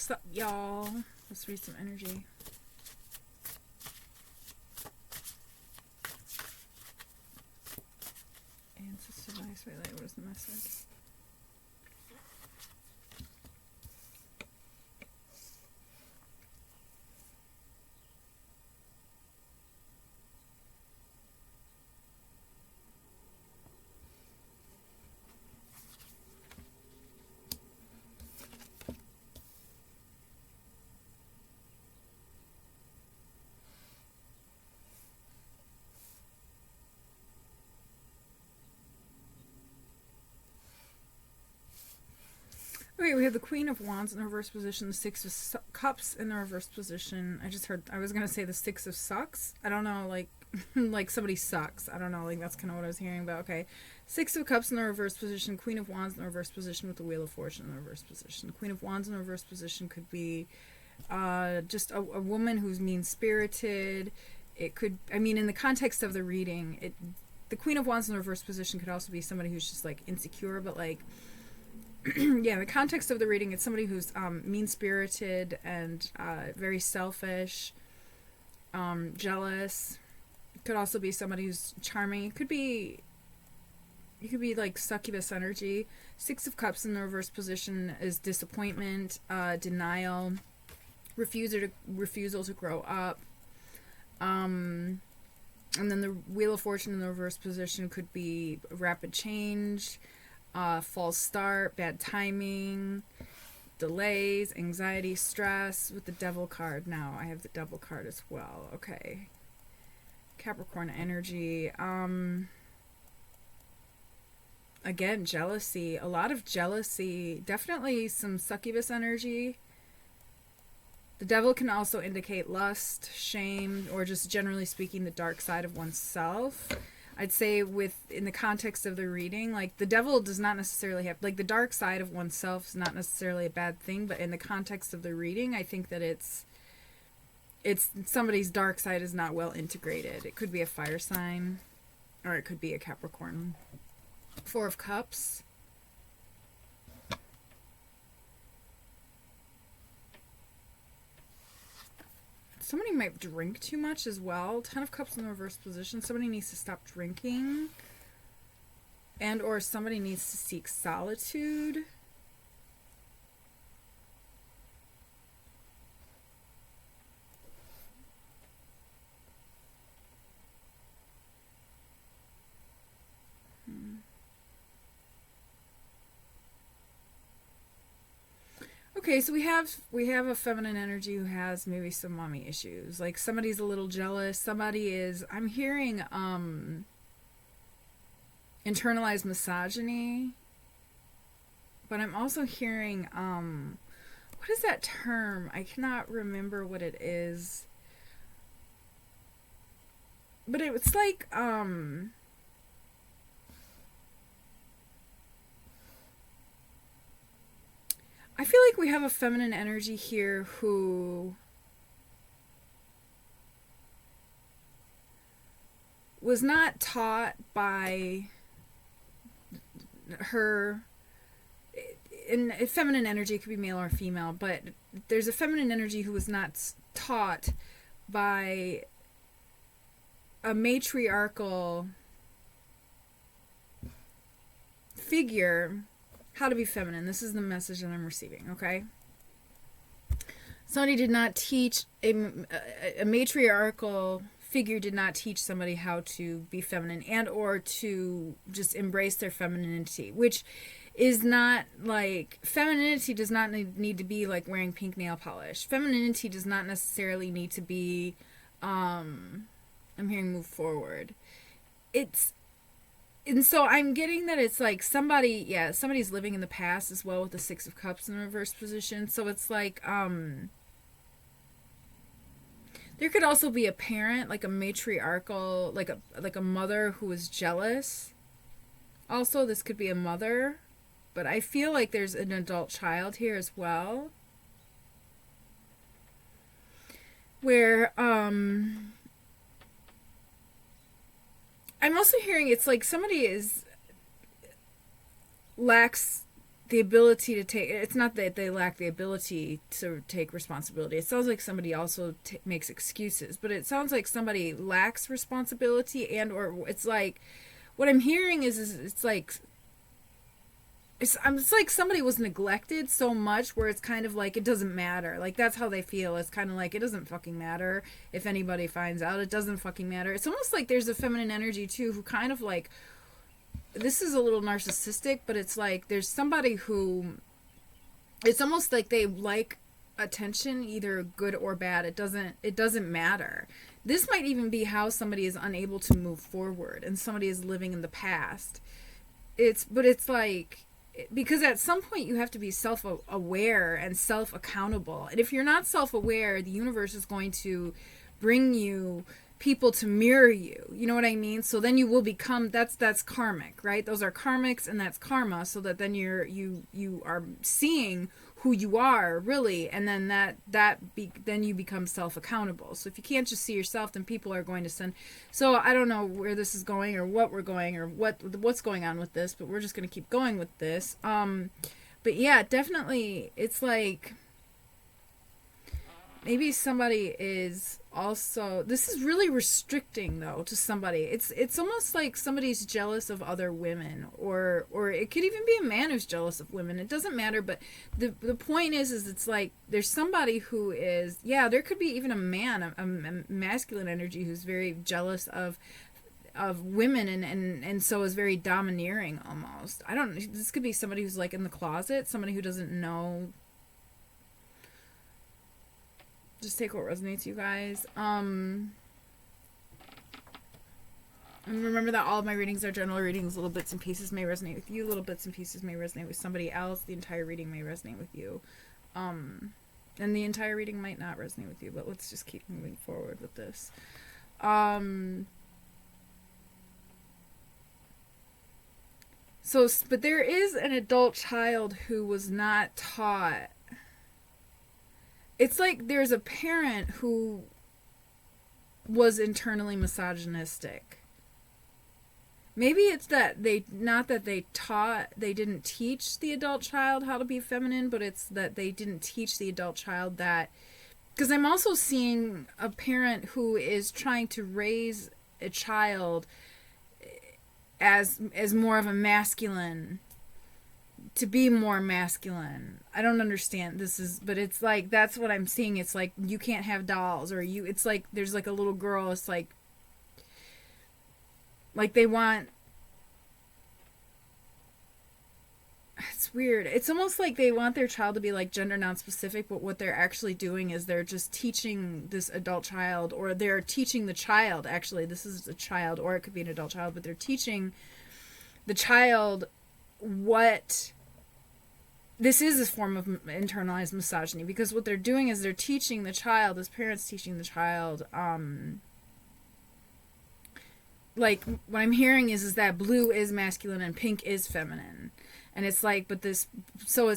What's up, y'all? Let's read some energy. Ancestor advice. Wait, what is the message? Okay, we have the Queen of Wands in the reverse position, the Six of Cups in the reverse position. I was going to say the Six of Sucks. I don't know, like, like somebody sucks. I don't know, like that's kind of what I was hearing, but okay. Six of Cups in the reverse position, Queen of Wands in the reverse position with the Wheel of Fortune in the reverse position. Queen of Wands in the reverse position could be just a woman who's mean-spirited. It could, I mean, in the context of the reading, the Queen of Wands in the reverse position could also be somebody who's just, like, insecure, but, like, yeah, in the context of the reading, it's somebody who's mean-spirited and very selfish, jealous. It could also be somebody who's charming. It could be like succubus energy. Six of Cups in the reverse position is disappointment, denial, refusal to grow up. And then the Wheel of Fortune in the reverse position could be rapid change, false start, bad timing, delays, anxiety, stress, with the Devil card. Now I have the Devil card as well. Okay. Capricorn energy. Again, jealousy. A lot of jealousy. Definitely some succubus energy. The Devil can also indicate lust, shame, or just generally speaking the dark side of oneself. I'd say in the context of the reading, like the Devil does not necessarily have, like the dark side of oneself is not necessarily a bad thing, but in the context of the reading, I think that it's somebody's dark side is not well integrated. It could be a fire sign, or it could be a Capricorn. Four of Cups. Somebody might drink too much as well. Ten of Cups in the reverse position. Somebody needs to stop drinking. And or somebody needs to seek solitude. Okay, so we have a feminine energy who has maybe some mommy issues. Like somebody's a little jealous. Somebody is, I'm hearing internalized misogyny. But I'm also hearing what is that term? I cannot remember what it is. But it's like I feel like we have a feminine energy here who was not taught by her, and feminine energy could be male or female, but there's a feminine energy who was not taught by a matriarchal figure how to be feminine. This is the message that I'm receiving, okay? Somebody did not teach, a matriarchal figure did not teach somebody how to be feminine and or to just embrace their femininity, which is not like, femininity does not need to be like wearing pink nail polish. Femininity does not necessarily need to be, I'm hearing move forward. And so I'm getting that it's like somebody's living in the past as well with the Six of Cups in the reverse position. So it's like, there could also be a parent, like a matriarchal, like a mother who is jealous. Also, this could be a mother, but I feel like there's an adult child here as well. Where, I'm also hearing it's like somebody lacks the ability to take, it's not that they lack the ability to take responsibility. It sounds like somebody also makes excuses, but it sounds like somebody lacks responsibility, and or it's like, what I'm hearing is it's like, it's like somebody was neglected so much where it's kind of like it doesn't matter. Like that's how they feel. It's kind of like it doesn't fucking matter if anybody finds out. It doesn't fucking matter. It's almost like there's a feminine energy too who kind of like, this is a little narcissistic, but it's like there's somebody who, it's almost like they like attention, either good or bad. It doesn't matter. This might even be how somebody is unable to move forward and somebody is living in the past. But it's like, because at some point you have to be self-aware and self-accountable. And if you're not self-aware, the universe is going to bring you people to mirror you. You know what I mean? So then you will become, that's karmic, right? Those are karmics, and that's karma. So that then you are seeing who you are really, and then then you become self-accountable. So if you can't just see yourself, then people are going to send. So I don't know where this is going or what we're going or what's going on with this, but we're just going to keep going with this. But yeah, definitely it's like maybe somebody is also, this is really restricting though to somebody. It's almost like somebody's jealous of other women, or it could even be a man who's jealous of women. It doesn't matter, but the point is it's like there's somebody who is, yeah, there could be even a man, a masculine energy who's very jealous of women and so is very domineering almost. I don't, this could be somebody who's like in the closet, somebody who doesn't know. Just take what resonates, you guys. And remember that all of my readings are general readings. Little bits and pieces may resonate with you. Little bits and pieces may resonate with somebody else. The entire reading may resonate with you. And the entire reading might not resonate with you, but let's just keep moving forward with this. But there is an adult child who was not taught. It's like there's a parent who was internally misogynistic. Maybe it's that they didn't teach the adult child how to be feminine, but it's that they didn't teach the adult child that, because I'm also seeing a parent who is trying to raise a child as more of a masculine, to be more masculine. I don't understand but it's like, that's what I'm seeing. It's like, you can't have dolls, or it's like, there's like a little girl, it's like they want, it's weird. It's almost like they want their child to be like gender non-specific, but what they're actually doing is they're just teaching this adult child, or they're teaching the child, actually, this is a child, or it could be an adult child, but they're teaching the child what this is, a form of internalized misogyny, because what they're doing is they're teaching the child, as parents teaching the child, like what I'm hearing is that blue is masculine and pink is feminine. And it's like, so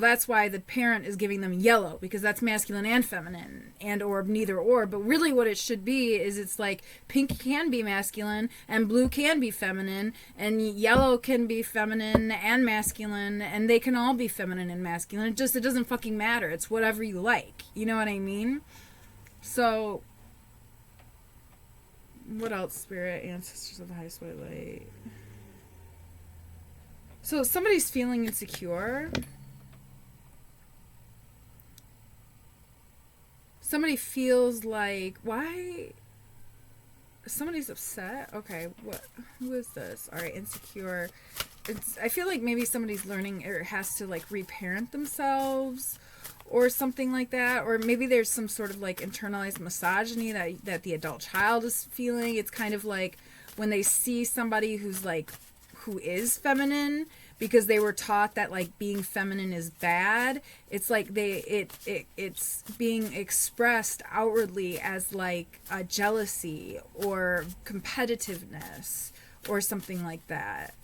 that's why the parent is giving them yellow, because that's masculine and feminine, and or neither or. But really what it should be is, it's like pink can be masculine and blue can be feminine, and yellow can be feminine and masculine, and they can all be feminine and masculine. It doesn't fucking matter. It's whatever you like. You know what I mean? So what else, Spirit? Ancestors of the highest white light. So somebody's feeling insecure. Somebody feels like, why? Somebody's upset? Okay, who is this? Alright, insecure. I feel like maybe somebody's learning, or has to like reparent themselves or something like that. Or maybe there's some sort of like internalized misogyny that the adult child is feeling. It's kind of like when they see somebody who is feminine, because they were taught that like being feminine is bad. It's like it's being expressed outwardly as like a jealousy or competitiveness or something like that.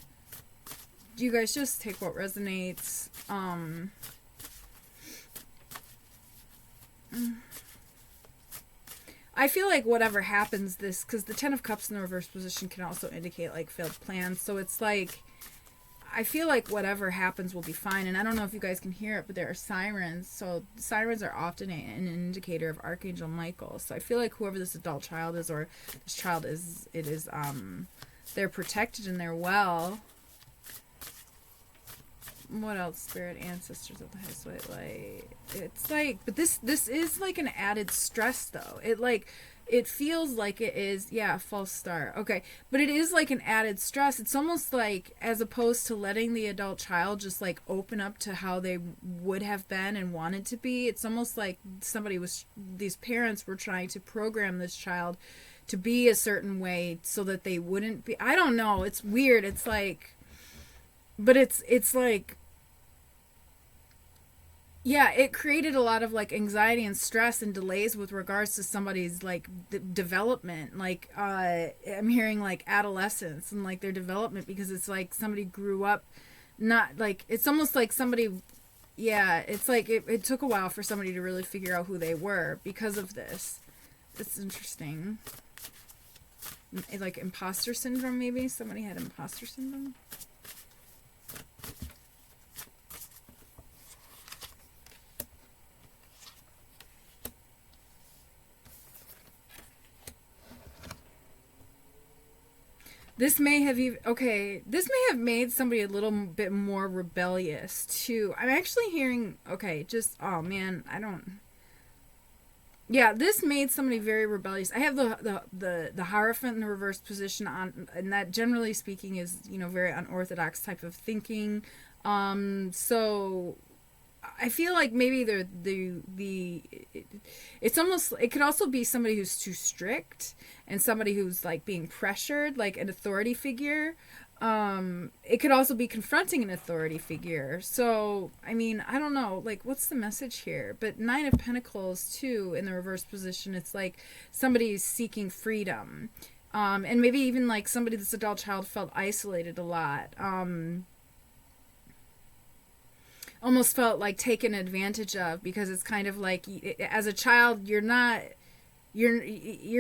You guys just take what resonates. I feel like whatever happens, because the Ten of Cups in the reverse position can also indicate like failed plans. So it's like, I feel like whatever happens will be fine. And I don't know if you guys can hear it, but there are sirens. So sirens are often an indicator of Archangel Michael. So I feel like whoever this adult child is, or this child is, they're protected and they're well. What else? Spirit, ancestors of the highest white light. It's like, but this is like an added stress though. It feels like it is, yeah, false start. Okay. But it is like an added stress. It's almost like, as opposed to letting the adult child just like open up to how they would have been and wanted to be, it's almost like these parents were trying to program this child to be a certain way so that they wouldn't be, I don't know. It's weird. It's like, but it's like, yeah, it created a lot of like anxiety and stress and delays with regards to somebody's like development. Like I'm hearing like adolescence and like their development, because it's like somebody grew up not like, it's almost like somebody, yeah, it's like it took a while for somebody to really figure out who they were because of this. It's interesting. Like imposter syndrome, maybe somebody had imposter syndrome. This may have this may have made somebody a little bit more rebellious too. I'm actually hearing, oh man, yeah, this made somebody very rebellious. I have the Hierophant in the reverse position on, and that generally speaking is, very unorthodox type of thinking. So I feel like maybe it's almost, it could also be somebody who's too strict and somebody who's like being pressured, like an authority figure. It could also be confronting an authority figure. So, I mean, I don't know, like, what's the message here? But 9 of Pentacles too in the reverse position, it's like somebody's seeking freedom. And maybe even like somebody, this adult child, felt isolated a lot. Almost felt like taken advantage of, because it's kind of like, as a child, your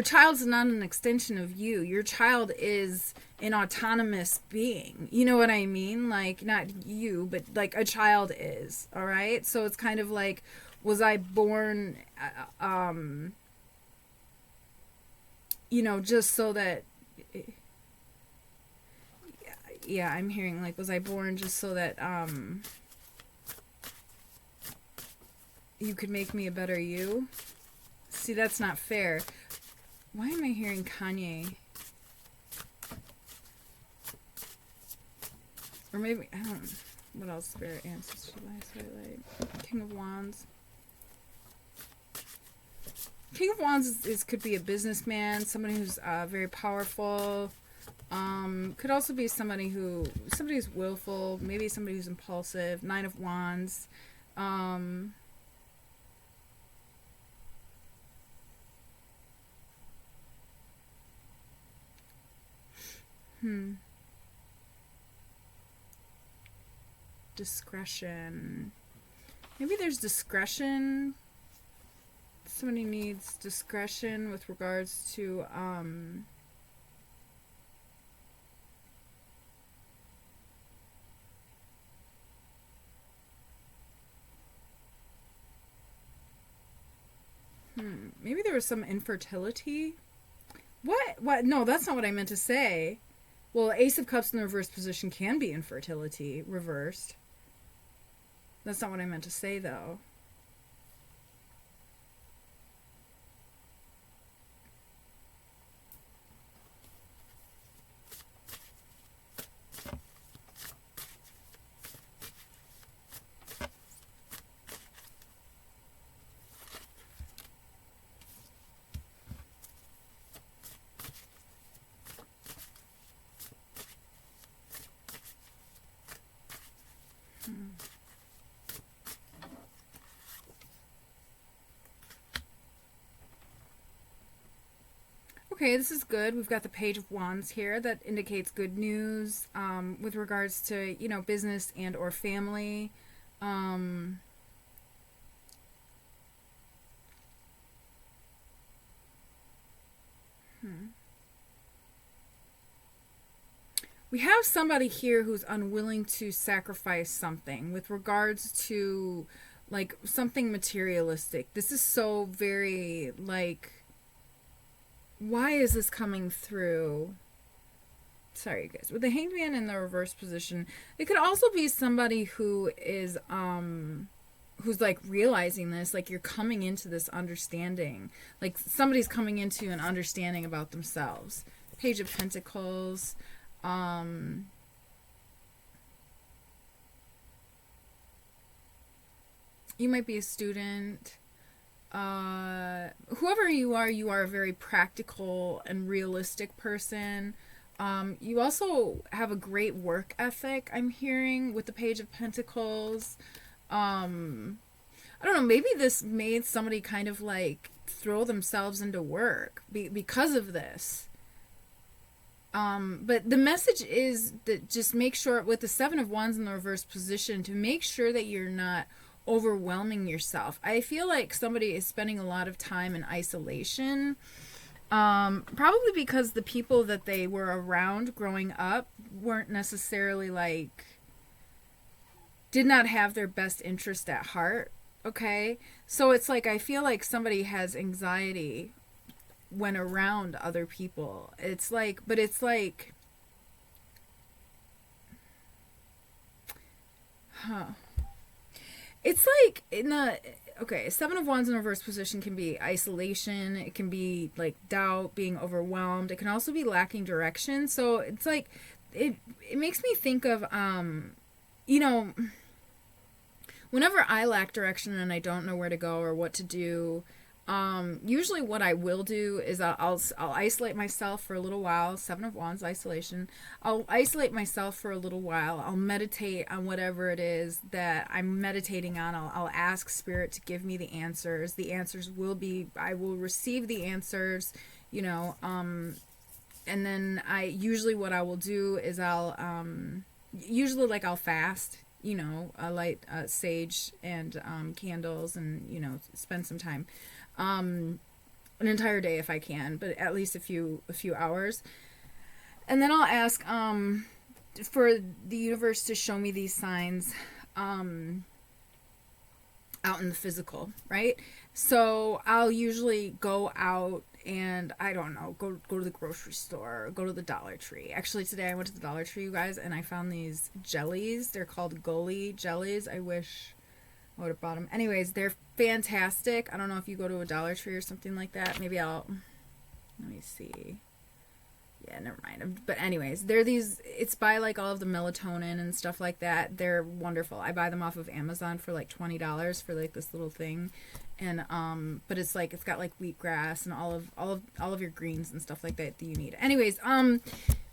child's not an extension of you. Your child is an autonomous being. You know what I mean? Like, not you, but like a child is. All right. So it's kind of like, was I born, just so that, yeah, I'm hearing like, was I born just so that, you could make me a better you? See, that's not fair. Why am I hearing Kanye? Or maybe, I don't know. What else? Spirit, ancestors, light. King of Wands. King of Wands could be a businessman, somebody who's very powerful. Could also be somebody who's willful, maybe somebody who's impulsive. 9 of Wands. Discretion. Maybe there's discretion. Somebody needs discretion with regards to maybe there was some infertility. What? No, that's not what I meant to say. Well, Ace of Cups in the reverse position can be infertility reversed. That's not what I meant to say, though. Okay, this is good. We've got the Page of Wands here that indicates good news with regards to, business and or family. we have somebody here who's unwilling to sacrifice something with regards to like something materialistic. This is so very like, why is this coming through? Sorry, you guys. With the Hanged Man in the reverse position, it could also be somebody who is who's like realizing this, like you're coming into this understanding, like somebody's coming into an understanding about themselves. Page of Pentacles. You might be a student. Whoever you are a very practical and realistic person. You also have a great work ethic, I'm hearing, with the Page of Pentacles. I don't know, maybe this made somebody kind of like throw themselves into work because of this. But the message is that just make sure, with the Seven of Wands in the reverse position, to make sure that you're not overwhelming yourself. I feel like somebody is spending a lot of time in isolation, probably because the people that they were around growing up weren't necessarily like, did not have their best interest at heart. Okay, so it's like I feel like somebody has anxiety when around other people. It's like, but it's like, it's like in the, okay, Seven of Wands in reverse position can be isolation. It can be like doubt, being overwhelmed. It can also be lacking direction. So it's like, it makes me think of, you know, whenever I lack direction and I don't know where to go or what to do, usually what I will do is I'll isolate myself for a little while. Seven of Wands, isolation. I'll isolate myself for a little while. I'll meditate on whatever it is that I'm meditating on. I'll ask Spirit to give me the answers. The answers will be, I will receive the answers, you know, and then usually what I will do is I'll fast, you know, light sage and candles, and, you know, spend some time. An entire day if I can, but at least a few hours. And then I'll ask for the universe to show me these signs out in the physical, right? So I'll usually go out and, I don't know, go to the grocery store, or go to the Dollar Tree. Actually, today I went to the Dollar Tree, you guys, and I found these jellies. They're called Goli jellies. I wish I would have bought them. Anyways, they're fantastic. I don't know if you go to a Dollar Tree or something like that. Maybe let me see. Yeah, never mind. But anyways, they're these, it's by like all of the melatonin and stuff like that. They're wonderful. I buy them off of Amazon for like $20 for like this little thing. And but it's like, it's got like wheatgrass and all of your greens and stuff like that you need. Anyways,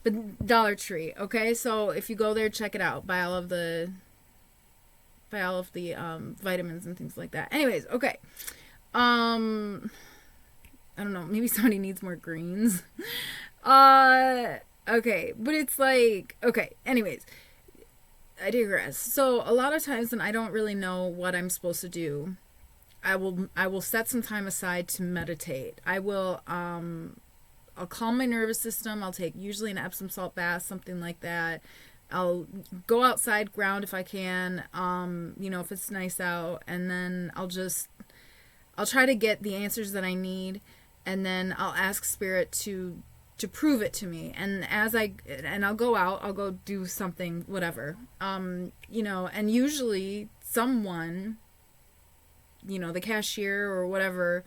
but Dollar Tree, okay? So if you go there, check it out. Buy all of the vitamins and things like that. Anyways, okay. I don't know, maybe somebody needs more greens. Okay, but it's like, okay, anyways, I digress. So a lot of times when I don't really know what I'm supposed to do, I will set some time aside to meditate. I'll calm my nervous system. I'll take usually an Epsom salt bath, something like that. I'll go outside, ground if I can, you know, if it's nice out, and then I'll try to get the answers that I need, and then I'll ask Spirit to prove it to me. And I'll go out, I'll go do something, whatever, you know, and usually someone, you know, the cashier or whatever,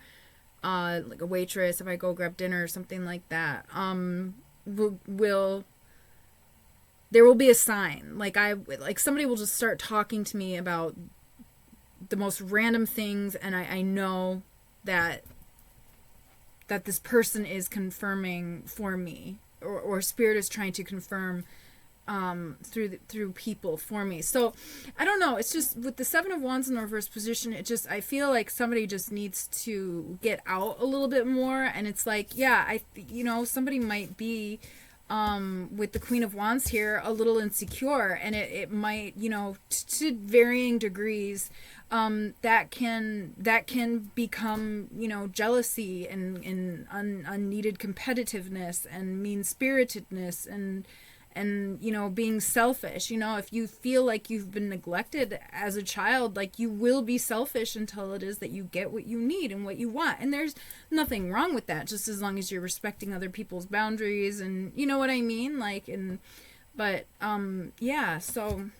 like a waitress, if I go grab dinner or something like that, there will be a sign. Like somebody will just start talking to me about the most random things, and I know that this person is confirming for me, or Spirit is trying to confirm through people for me. So I don't know, it's just with the Seven of Wands in the reverse position, I feel like somebody just needs to get out a little bit more. And it's like, yeah, somebody might be with the Queen of Wands here a little insecure, and it might, you know, to varying degrees, that can become, you know, jealousy and unneeded competitiveness and mean-spiritedness and, you know, being selfish. You know, if you feel like you've been neglected as a child, like, you will be selfish until it is that you get what you need and what you want. And there's nothing wrong with that, just as long as you're respecting other people's boundaries, and you know what I mean? Like, and, but, yeah, so,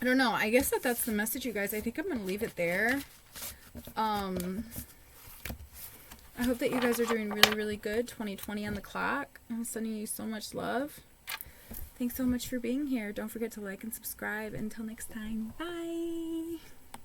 I don't know. I guess that's the message, you guys. I think I'm going to leave it there. I hope that you guys are doing really, really good. 2020 on the clock. I'm sending you so much love. Thanks so much for being here. Don't forget to like and subscribe. Until next time, bye.